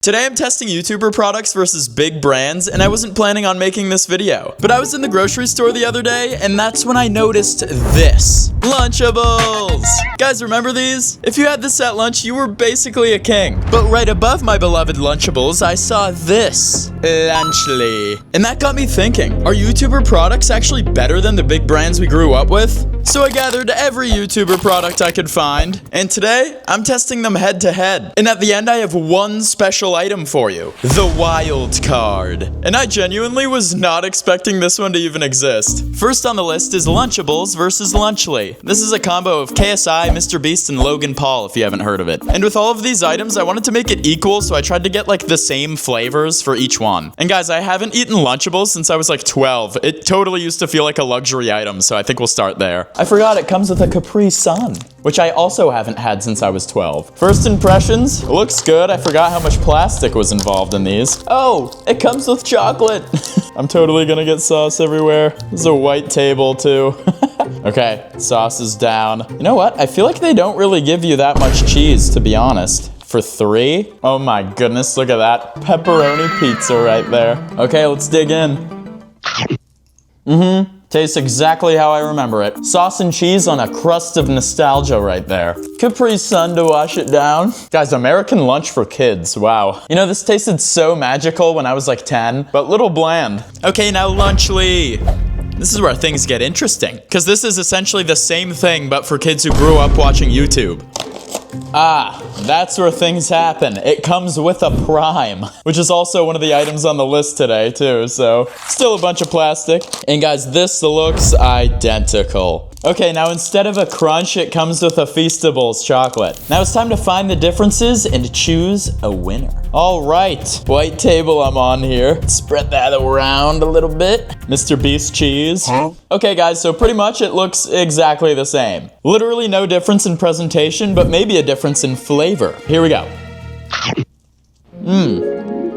Today I'm testing YouTuber products versus big brands, and I wasn't planning on making this video. But I was in the grocery store the other day, and that's when I noticed this. Lunchables! Guys, remember these? If you had this at lunch, you were basically a king. But right above my beloved Lunchables, I saw this. Lunchly. And that got me thinking, are YouTuber products actually better than the big brands we grew up with? So I gathered every YouTuber product I could find, and today, I'm testing them head to head. And at the end, I have one special item for you. The wild card. And I genuinely was not expecting this one to even exist. First on the list is Lunchables versus Lunchly. This is a combo of KSI, Mr. Beast, and Logan Paul, if you haven't heard of it. And with all of these items, I wanted to make it equal, so I tried to get like the same flavors for each one. And guys, I haven't eaten Lunchables since I was like 12. It totally used to feel like a luxury item, so I think we'll start there. I forgot it comes with a Capri Sun, which I also haven't had since I was 12. First impressions, looks good. I forgot how much plastic was involved in these. Oh, it comes with chocolate. I'm totally gonna get sauce everywhere. This is a white table too. Okay, sauce is down. You know what? I feel like they don't really give you that much cheese, to be honest. For 3? Oh my goodness, look at that. Pepperoni pizza right there. Okay, let's dig in. Tastes exactly how I remember it. Sauce and cheese on a crust of nostalgia right there. Capri Sun to wash it down. Guys, American lunch for kids, wow. You know, this tasted so magical when I was like 10, but little bland. Okay, now Lunchly. This is where things get interesting, because this is essentially the same thing, but for kids who grew up watching YouTube. Ah, that's where things happen. It comes with a Prime, which is also one of the items on the list today too, so still a bunch of plastic. And guys, this looks identical. Okay, now instead of a crunch, it comes with a Feastables chocolate. Now it's time to find the differences and choose a winner. All right, white table I'm on here. Spread that around a little bit. Mr. Beast cheese. Okay guys, so pretty much it looks exactly the same. Literally no difference in presentation, but maybe a difference in flavor. Here we go.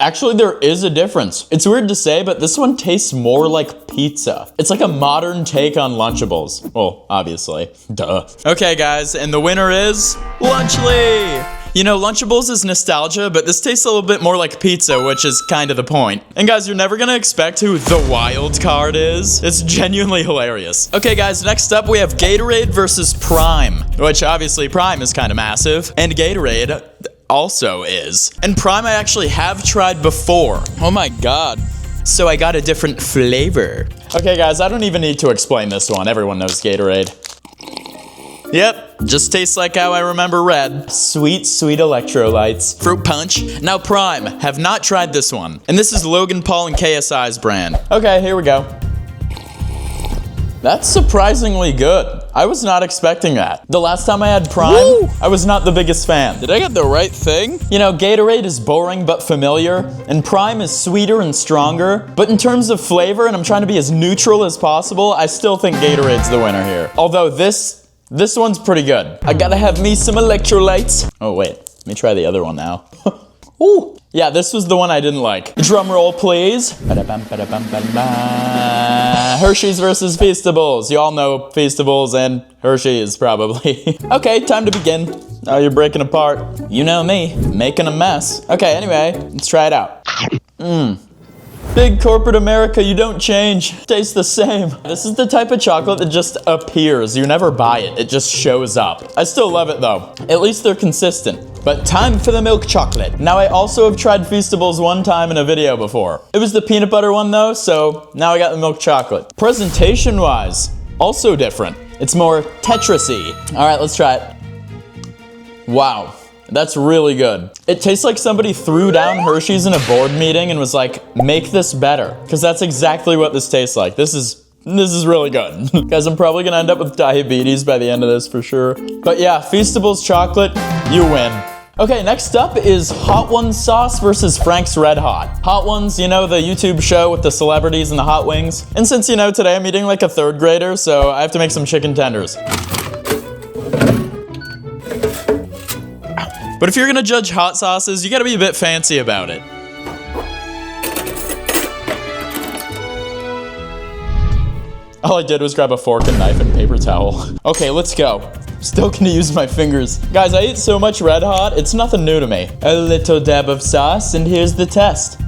Actually, there is a difference. It's weird to say, but this one tastes more like pizza. It's like a modern take on Lunchables. Well, obviously. Duh. Okay, guys, and the winner is Lunchly! You know, Lunchables is nostalgia, but this tastes a little bit more like pizza, which is kind of the point. And guys, you're never gonna expect who the wild card is. It's genuinely hilarious. Okay, guys, next up we have Gatorade versus Prime, which obviously Prime is kind of massive, and Gatorade also is. And Prime I actually have tried before. Oh my god. So I got a different flavor. Okay guys, I don't even need to explain this one. Everyone knows Gatorade. Yep, just tastes like how I remember red. Sweet, sweet electrolytes. Fruit punch. Now Prime, have not tried this one. And this is Logan Paul and KSI's brand. Okay, here we go. That's surprisingly good. I was not expecting that. The last time I had Prime, I was not the biggest fan. Did I get the right thing? You know, Gatorade is boring but familiar, and Prime is sweeter and stronger. But in terms of flavor, and I'm trying to be as neutral as possible, I still think Gatorade's the winner here. Although this one's pretty good. I gotta have me some electrolytes. Oh wait, let me try the other one now. Ooh. Yeah, this was the one I didn't like. Drum roll, please. Hershey's versus Feastables. You all know Feastables and Hershey's, probably. Okay, time to begin. Oh, you're breaking apart. You know me, making a mess. Okay, anyway, let's try it out. Big corporate America, you don't change. Tastes the same. This is the type of chocolate that just appears. You never buy it. It just shows up. I still love it though. At least they're consistent. But time for the milk chocolate. Now I also have tried Feastables one time in a video before. It was the peanut butter one though, so now I got the milk chocolate. Presentation wise, also different. It's more Tetris-y. All right, let's try it. Wow. That's really good. It tastes like somebody threw down Hershey's in a board meeting and was like, make this better. Because that's exactly what this tastes like. This is really good. Guys, I'm probably gonna end up with diabetes by the end of this for sure. But yeah, Feastables chocolate, you win. Okay, next up is Hot Ones sauce versus Frank's Red Hot. Hot Ones, you know, the YouTube show with the celebrities and the hot wings. And since, you know, today I'm eating like a 3rd grader, so I have to make some chicken tenders. But if you're gonna judge hot sauces, you gotta be a bit fancy about it. All I did was grab a fork and knife and paper towel. Okay, let's go. Still gonna use my fingers. Guys, I eat so much Red Hot, it's nothing new to me. A little dab of sauce, and here's the test.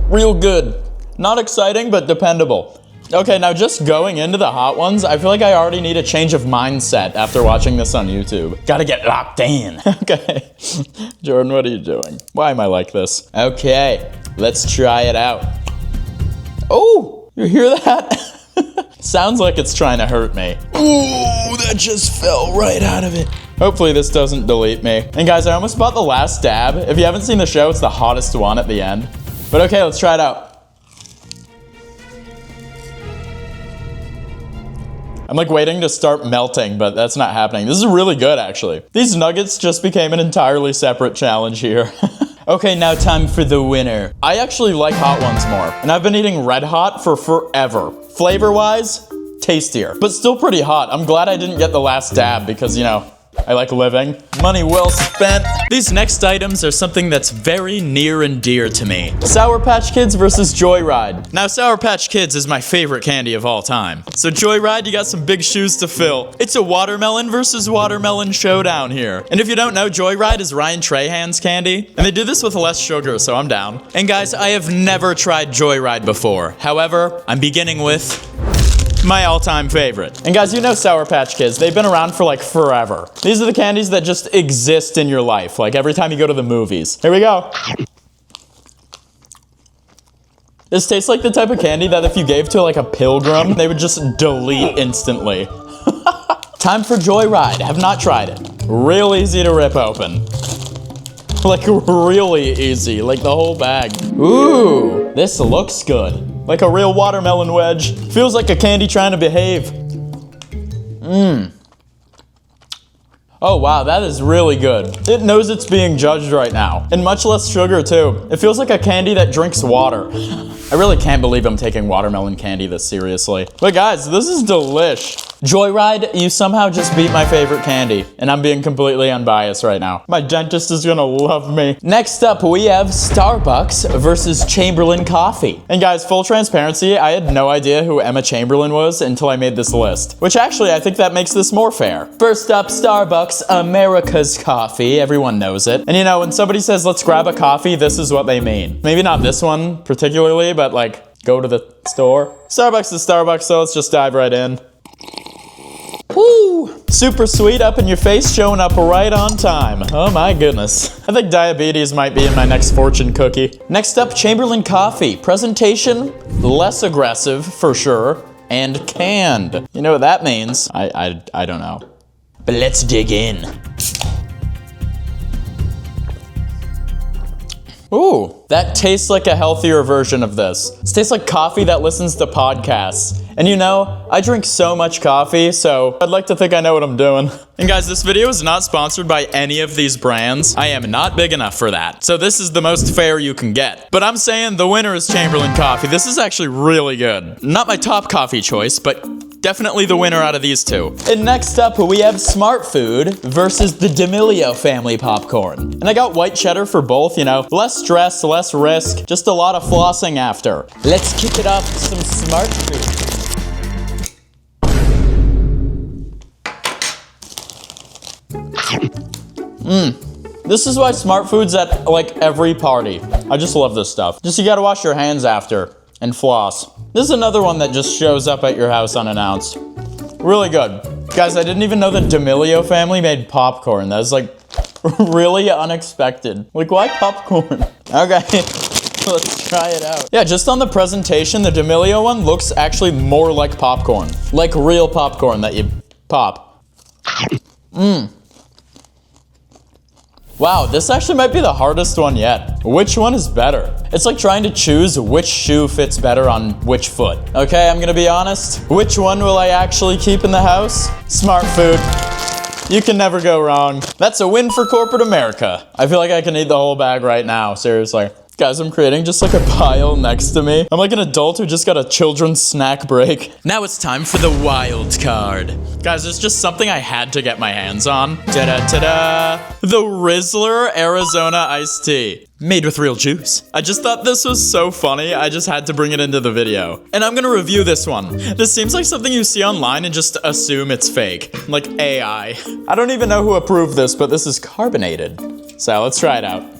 Real good. Not exciting, but dependable. Okay, now just going into the hot ones, I feel like I already need a change of mindset after watching this on YouTube. Gotta get locked in. Okay. Jordan, what are you doing? Why am I like this? Okay, let's try it out. Oh, you hear that? Sounds like it's trying to hurt me. Ooh, that just fell right out of it. Hopefully this doesn't delete me. And guys, I almost bought the last dab. If you haven't seen the show, it's the hottest one at the end. But okay, let's try it out. I'm like waiting to start melting, but that's not happening. This is really good, actually. These nuggets just became an entirely separate challenge here. Okay, now time for the winner. I actually like hot ones more, and I've been eating Red Hot for forever. Flavor-wise, tastier, but still pretty hot. I'm glad I didn't get the last dab because, you know, I like living. Money well spent. These next items are something that's very near and dear to me. Sour Patch Kids versus Joyride. Now, Sour Patch Kids is my favorite candy of all time. So Joyride, you got some big shoes to fill. It's a watermelon versus watermelon showdown here. And if you don't know, Joyride is Ryan Trahan's candy. And they do this with less sugar, so I'm down. And guys, I have never tried Joyride before. However, I'm beginning with my all-time favorite. And guys, you know Sour Patch Kids. They've been around for like forever. These are the candies that just exist in your life, like every time you go to the movies. Here we go. This tastes like the type of candy that if you gave to like a pilgrim, they would just delete instantly. Time for Joyride. Have not tried it. Real easy to rip open. Like really easy, like the whole bag. Ooh, this looks good. Like a real watermelon wedge. Feels like a candy trying to behave. Oh wow, that is really good. It knows it's being judged right now. And much less sugar too. It feels like a candy that drinks water. I really can't believe I'm taking watermelon candy this seriously. But guys, this is delish. Joyride, you somehow just beat my favorite candy. And I'm being completely unbiased right now. My dentist is gonna love me. Next up, we have Starbucks versus Chamberlain Coffee. And guys, full transparency, I had no idea who Emma Chamberlain was until I made this list. Which actually, I think that makes this more fair. First up, Starbucks, America's coffee. Everyone knows it. And you know, when somebody says, let's grab a coffee, this is what they mean. Maybe not this one particularly, but like, go to the store. Starbucks is Starbucks, so let's just dive right in. Woo! Super sweet, up in your face, showing up right on time. Oh my goodness. I think diabetes might be in my next fortune cookie. Next up, Chamberlain Coffee. Presentation, less aggressive for sure, and canned. You know what that means? I don't know. But let's dig in. Ooh, that tastes like a healthier version of this. This tastes like coffee that listens to podcasts. And you know, I drink so much coffee, so I'd like to think I know what I'm doing. And guys, this video is not sponsored by any of these brands. I am not big enough for that. So this is the most fair you can get. But I'm saying the winner is Chamberlain Coffee. This is actually really good. Not my top coffee choice, but definitely the winner out of these two. And next up, we have Smart Food versus the D'Amelio family popcorn. And I got white cheddar for both, you know. Less stress, less risk, just a lot of flossing after. Let's kick it off with some Smart Food. This is why Smart Food's at like every party. I just love this stuff. Just you gotta wash your hands after and floss. This is another one that just shows up at your house unannounced. Really good. Guys, I didn't even know the D'Amelio family made popcorn. That was like really unexpected. Like, why popcorn? Okay, let's try it out. Yeah, just on the presentation, the D'Amelio one looks actually more like popcorn. Like real popcorn that you pop. Wow, this actually might be the hardest one yet. Which one is better? It's like trying to choose which shoe fits better on which foot. Okay, I'm gonna be honest. Which one will I actually keep in the house? Smart Food. You can never go wrong. That's a win for corporate America. I feel like I can eat the whole bag right now, seriously. Guys, I'm creating just like a pile next to me. I'm like an adult who just got a children's snack break. Now it's time for the wild card. Guys, there's just something I had to get my hands on. Ta-da-ta-da! The Rizzler Arizona iced tea. Made with real juice. I just thought this was so funny, I just had to bring it into the video. And I'm gonna review this one. This seems like something you see online and just assume it's fake. Like AI. I don't even know who approved this, but this is carbonated. So let's try it out.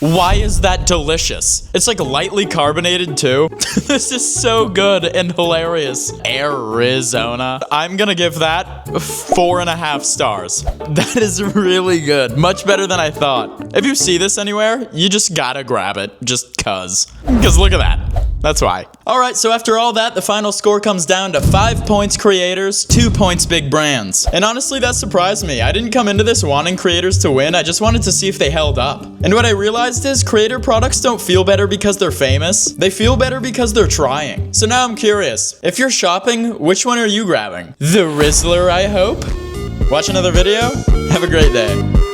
Why is that delicious? It's like lightly carbonated too. This is so good and hilarious. Arizona. I'm gonna give that 4.5 stars. That is really good. Much better than I thought. If you see this anywhere, you just gotta grab it. Just cuz. Cuz look at that. That's why. Alright, so after all that, the final score comes down to 5 points creators, 2 points big brands. And honestly, that surprised me. I didn't come into this wanting creators to win, I just wanted to see if they held up. And what I realized is creator products don't feel better because they're famous. They feel better because they're trying. So now I'm curious, if you're shopping, which one are you grabbing? The Rizzler, I hope? Watch another video? Have a great day.